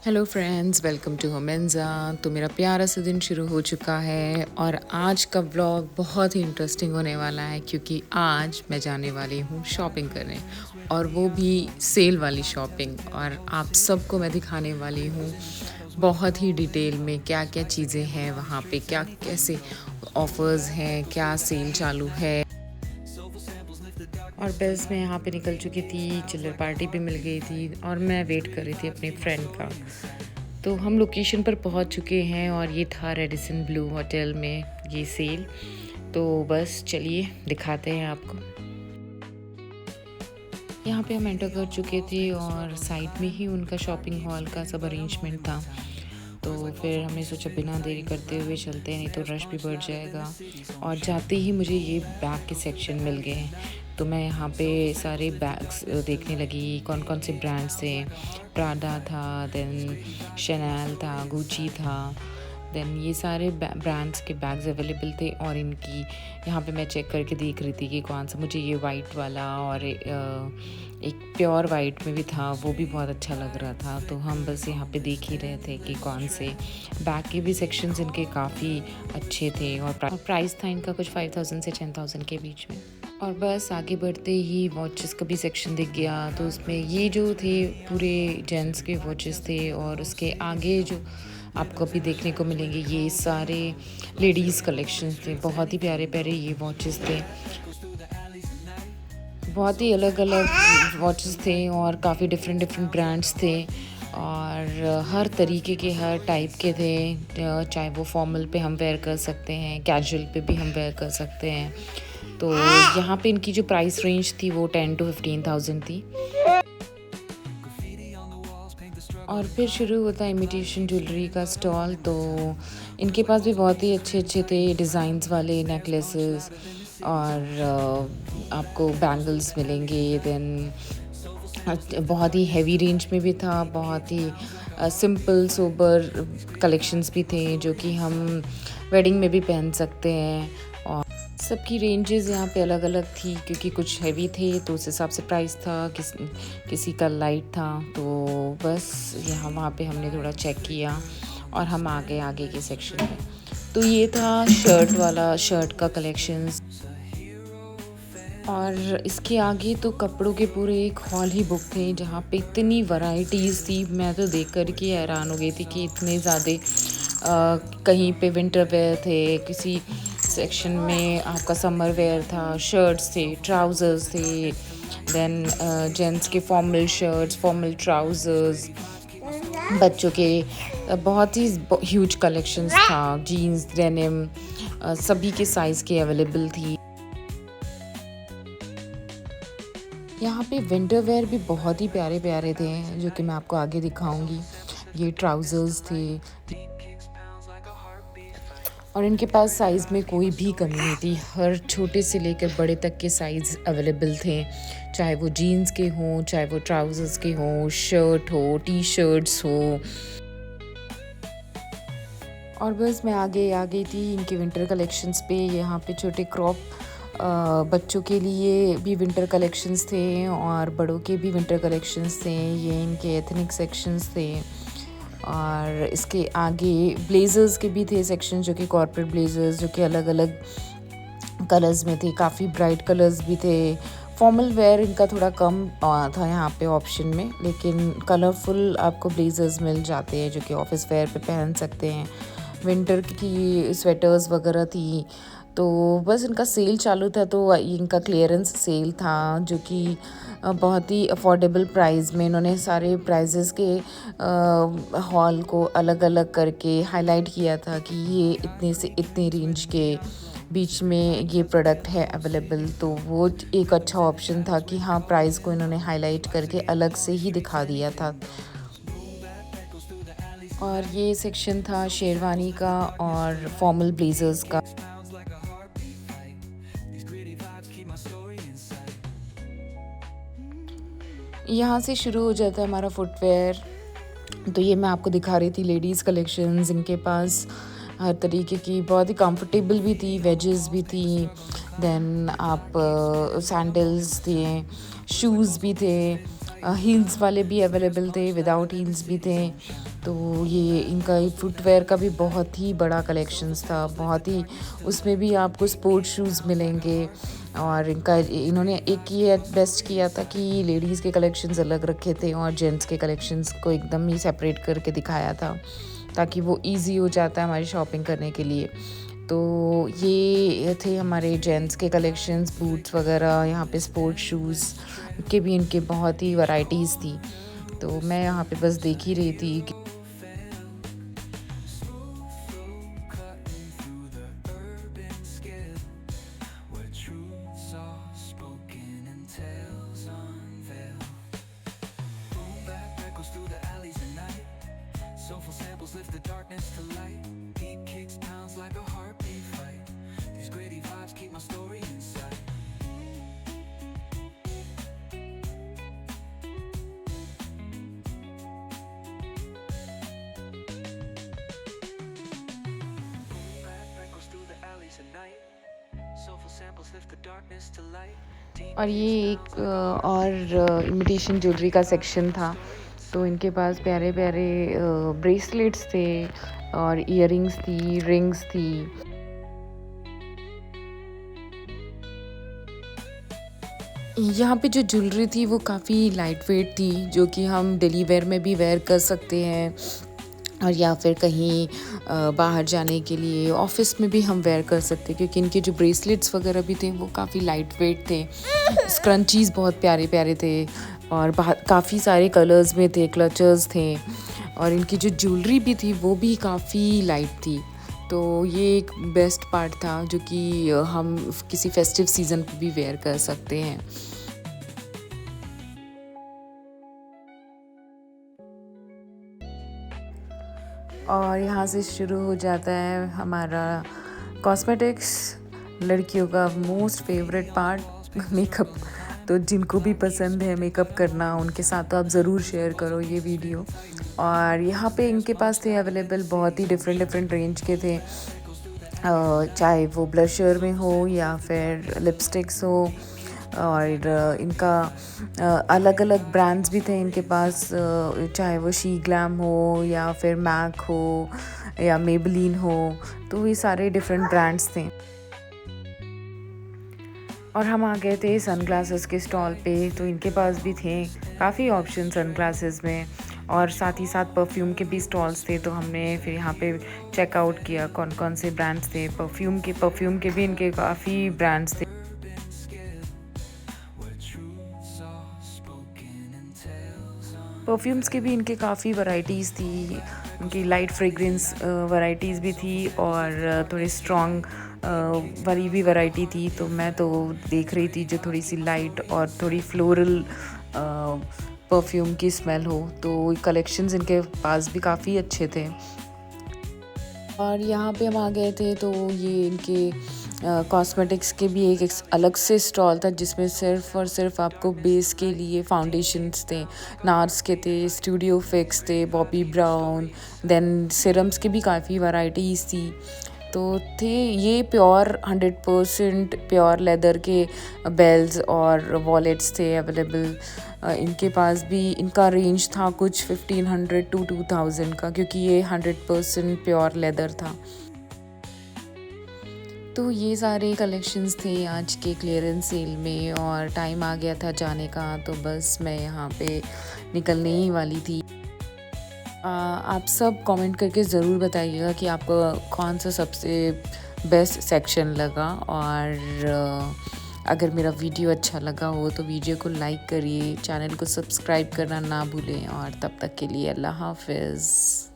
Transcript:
Hello friends, welcome to होमेंजा। तो मेरा प्यारा सा दिन शुरू हो चुका है और आज का व्लॉग बहुत ही इंटरेस्टिंग होने वाला है क्योंकि आज मैं जाने वाली हूँ शॉपिंग करने, और वो भी सेल वाली शॉपिंग। और आप सबको मैं दिखाने वाली हूँ बहुत ही डिटेल में क्या क्या चीज़ें हैं वहाँ पे, क्या कैसे ऑफ़र्स हैं, क्या सेल चालू है। और बस मैं यहाँ पे निकल चुकी थी, चिल्लर पार्टी भी मिल गई थी और मैं वेट कर रही थी अपने फ्रेंड का। तो हम लोकेशन पर पहुँच चुके हैं और ये था रेडिसन ब्लू होटल में ये सेल। तो बस चलिए दिखाते हैं आपको। यहाँ पे हम एंटर कर चुके थे और साइड में ही उनका शॉपिंग हॉल का सब अरेंजमेंट था। तो फिर हमने सोचा बिना देरी करते हुए चलते हैं, नहीं तो रश भी बढ़ जाएगा। और जाते ही मुझे ये बैग के सेक्शन मिल गए हैं, तो मैं यहाँ पे सारे बैग्स देखने लगी, कौन कौन से ब्रांड्स थे। प्राडा था, देन शैनल था, गुची था, देन ये सारे ब्रांड्स के बैग्स अवेलेबल थे। और इनकी यहाँ पे मैं चेक करके देख रही थी कि कौन सा मुझे ये वाइट वाला और एक प्योर वाइट में भी था, वो भी बहुत अच्छा लग रहा था। तो हम बस यहाँ पे देख ही रहे थे कि कौन से बैग के भी सेक्शंस इनके काफ़ी अच्छे थे। और प्राइस था इनका कुछ 5000 से 10000 के बीच में। और बस आगे बढ़ते ही वॉचेस का भी सेक्शन दिख गया, तो उसमें ये जो थे पूरे जेंट्स के वॉचेस थे। और उसके आगे जो आपको अभी देखने को मिलेंगे ये सारे लेडीज़ कलेक्शंस थे। बहुत ही प्यारे प्यारे ये वॉचेस थे, बहुत ही अलग अलग वॉचेस थे और काफ़ी डिफरेंट डिफरेंट ब्रांड्स थे। और हर तरीके के, हर टाइप के थे। चाहे वो फॉर्मल पे हम वेयर कर सकते हैं, कैजुअल पे भी हम वेयर कर सकते हैं। तो यहाँ पे इनकी जो प्राइस रेंज थी वो 10 to 15,000 थी। और फिर शुरू होता है इमिटेशन ज्वेलरी का स्टॉल। तो इनके पास भी बहुत ही अच्छे अच्छे थे डिज़ाइंस वाले नेकलेसेस, और आपको बैंगल्स मिलेंगे। देन बहुत ही हैवी रेंज में भी था, बहुत ही सिंपल सोबर कलेक्शंस भी थे जो कि हम वेडिंग में भी पहन सकते हैं। और सबकी रेंजेस यहाँ पे अलग अलग थी क्योंकि कुछ हैवी थे तो उस हिसाब से प्राइस था, किसी का लाइट था। तो बस यहाँ वहाँ पे हमने थोड़ा चेक किया और हम आ गए आगे के सेक्शन में। तो ये था शर्ट का कलेक्शंस। और इसके आगे तो कपड़ों के पूरे एक हॉल ही बुक थे जहाँ पे इतनी वैरायटीज़ थी। मैं तो देख कर के हैरान हो गई थी कि इतने ज़्यादा कहीं पे विंटर वेयर थे, किसी सेक्शन में आपका समर वेयर था, शर्ट्स थे, ट्राउज़र्स थे, देन जेंट्स के फॉर्मल शर्ट्स, फॉर्मल ट्राउज़र्स, बच्चों के बहुत ही ह्यूज कलेक्शंस था, जीन्स, डेनिम, सभी के साइज़ के अवेलेबल थी। यहाँ पे विंटर वेयर भी बहुत ही प्यारे प्यारे थे जो कि मैं आपको आगे दिखाऊंगी। ये ट्राउज़र्स थे और इनके पास साइज़ में कोई भी कमी नहीं थी, हर छोटे से लेकर बड़े तक के साइज़ अवेलेबल थे। चाहे वो जीन्स के हों, चाहे वो ट्राउज़र्स के हों, शर्ट हो, टी शर्ट्स हो। और बस मैं आगे आ गई थी इनके विंटर कलेक्शंस पे। यहाँ पे छोटे क्रॉप बच्चों के लिए भी विंटर कलेक्शंस थे और बड़ों के भी विंटर कलेक्शंस थे। ये इनके एथनिक सेक्शंस थे। और इसके आगे ब्लेज़र्स के भी थे सेक्शन, जो कि कॉर्पोरेट ब्लेज़र्स, जो कि अलग अलग कलर्स में थे, काफ़ी ब्राइट कलर्स भी थे। फॉर्मल वेयर इनका थोड़ा कम था यहाँ पे ऑप्शन में, लेकिन कलरफुल आपको ब्लेज़र्स मिल जाते हैं जो कि ऑफिस वेयर पे पहन सकते हैं। विंटर की स्वेटर्स वगैरह थी। तो बस इनका सेल चालू था, तो इनका क्लियरेंस सेल था जो कि बहुत ही अफोर्डेबल प्राइस में इन्होंने सारे प्राइजेस के हॉल को अलग अलग करके हाईलाइट किया था कि ये इतने से इतने रेंज के बीच में ये प्रोडक्ट है अवेलेबल। तो वो एक अच्छा ऑप्शन था कि हाँ, प्राइस को इन्होंने हाईलाइट करके अलग से ही दिखा दिया था। और ये सेक्शन था शेरवानी का और फॉर्मल ब्लेजर्स का। यहाँ से शुरू हो जाता है हमारा फुटवेयर। तो ये मैं आपको दिखा रही थी लेडीज़ कलेक्शंस। इनके पास हर तरीके की बहुत ही कंफर्टेबल भी थी, वेजेस भी थी, देन आप सैंडल्स थे, शूज़ भी थे, हील्स वाले भी अवेलेबल थे, विदाउट हील्स भी थे। तो ये इनका फुटवेयर का भी बहुत ही बड़ा कलेक्शंस था, बहुत ही। उसमें भी आपको स्पोर्ट्स शूज़ मिलेंगे। और इन्होंने एक ये बेस्ट किया था कि लेडीज़ के कलेक्शंस अलग रखे थे और जेंट्स के कलेक्शंस को एकदम ही सेपरेट करके दिखाया था, ताकि वो इजी हो जाता है हमारी शॉपिंग करने के लिए। तो ये थे हमारे जेंट्स के कलेक्शंस, बूट्स वगैरह। यहाँ पे स्पोर्ट्स शूज़ के भी इनके बहुत ही वैरायटीज़ थी। तो मैं यहाँ पे बस देख ही रही थी कि Soulful samples lift the darkness to light. Beat kicks pounds like a heartbeat fight. These gritty vibes keep my story inside. Back echoes through the alleys at night. Soulful samples lift the darkness to light. और ये एक और imitation jewellery का section था। तो इनके पास प्यारे प्यारे ब्रेसलेट्स थे और इयररिंग्स थी, रिंग्स थी। यहाँ पे जो ज्वेलरी थी वो काफ़ी लाइट वेट थी, जो कि हम डेली वेयर में भी वेयर कर सकते हैं, और या फिर कहीं बाहर जाने के लिए ऑफिस में भी हम वेयर कर सकते हैं, क्योंकि इनके जो ब्रेसलेट्स वगैरह भी थे वो काफ़ी लाइट वेट थे। स्क्रंचीज़ बहुत प्यारे प्यारे थे और काफ़ी सारे कलर्स में थे, क्लचर्स थे, और इनकी जो ज्वेलरी भी थी वो भी काफ़ी लाइट थी। तो ये एक बेस्ट पार्ट था, जो कि हम किसी फेस्टिव सीज़न पे भी वेयर कर सकते हैं। और यहाँ से शुरू हो जाता है हमारा कॉस्मेटिक्स, लड़कियों का मोस्ट फेवरेट पार्ट, मेकअप। तो जिनको भी पसंद है मेकअप करना, उनके साथ तो आप ज़रूर शेयर करो ये वीडियो। और यहाँ पे इनके पास थे अवेलेबल, बहुत ही डिफरेंट रेंज के थे, चाहे वो ब्लशर में हो या फिर लिपस्टिक्स हो। और इनका अलग अलग ब्रांड्स भी थे इनके पास, चाहे वो शी ग्लैम हो या फिर मैक हो या मेबलिन हो। तो ये सारे डिफरेंट ब्रांड्स थे। और हम आ गए थे सनग्लासेस के स्टॉल पे। तो इनके पास भी थे काफ़ी ऑप्शन सनग्लासेस में, और साथ ही साथ परफ्यूम के भी स्टॉल्स थे। तो हमने फिर यहाँ पे चेकआउट किया कौन कौन से ब्रांड्स थे। परफ्यूम के भी इनके काफ़ी ब्रांड्स थे। परफ्यूम्स के भी इनके काफ़ी वैरायटीज़ थी। उनकी लाइट फ्रेग्रेंस वैरायटीज़ भी थी और थोड़ी स्ट्रॉन्ग वाली भी वैरायटी थी। तो मैं तो देख रही थी जो थोड़ी सी लाइट और थोड़ी फ्लोरल परफ्यूम की स्मेल हो। तो कलेक्शंस इनके पास भी काफ़ी अच्छे थे। और यहाँ पे हम आ गए थे, तो ये इनके कॉस्मेटिक्स के भी एक अलग से स्टॉल था, जिसमें सिर्फ और सिर्फ आपको बेस के लिए फाउंडेशंस थे। नार्स के थे, स्टूडियो फिक्स थे, बॉबी ब्राउन, देन सिरम्स की भी काफ़ी वैरायटीज़ थी। तो थे ये प्योर 100% प्योर लेदर के बेल्स और वॉलेट्स थे अवेलेबल। इनके पास भी इनका रेंज था कुछ 1500 to 2000 का, क्योंकि ये 100% प्योर लेदर था। तो ये सारे कलेक्शंस थे आज के क्लियरेंस सेल में, और टाइम आ गया था जाने का। तो बस मैं यहाँ पे निकलने ही वाली थी। आप सब कमेंट करके ज़रूर बताइएगा कि आपको कौन सा सबसे बेस्ट सेक्शन लगा। और अगर मेरा वीडियो अच्छा लगा हो तो वीडियो को लाइक करिए, चैनल को सब्सक्राइब करना ना भूलें। और तब तक के लिए अल्लाह हाफ़िज़।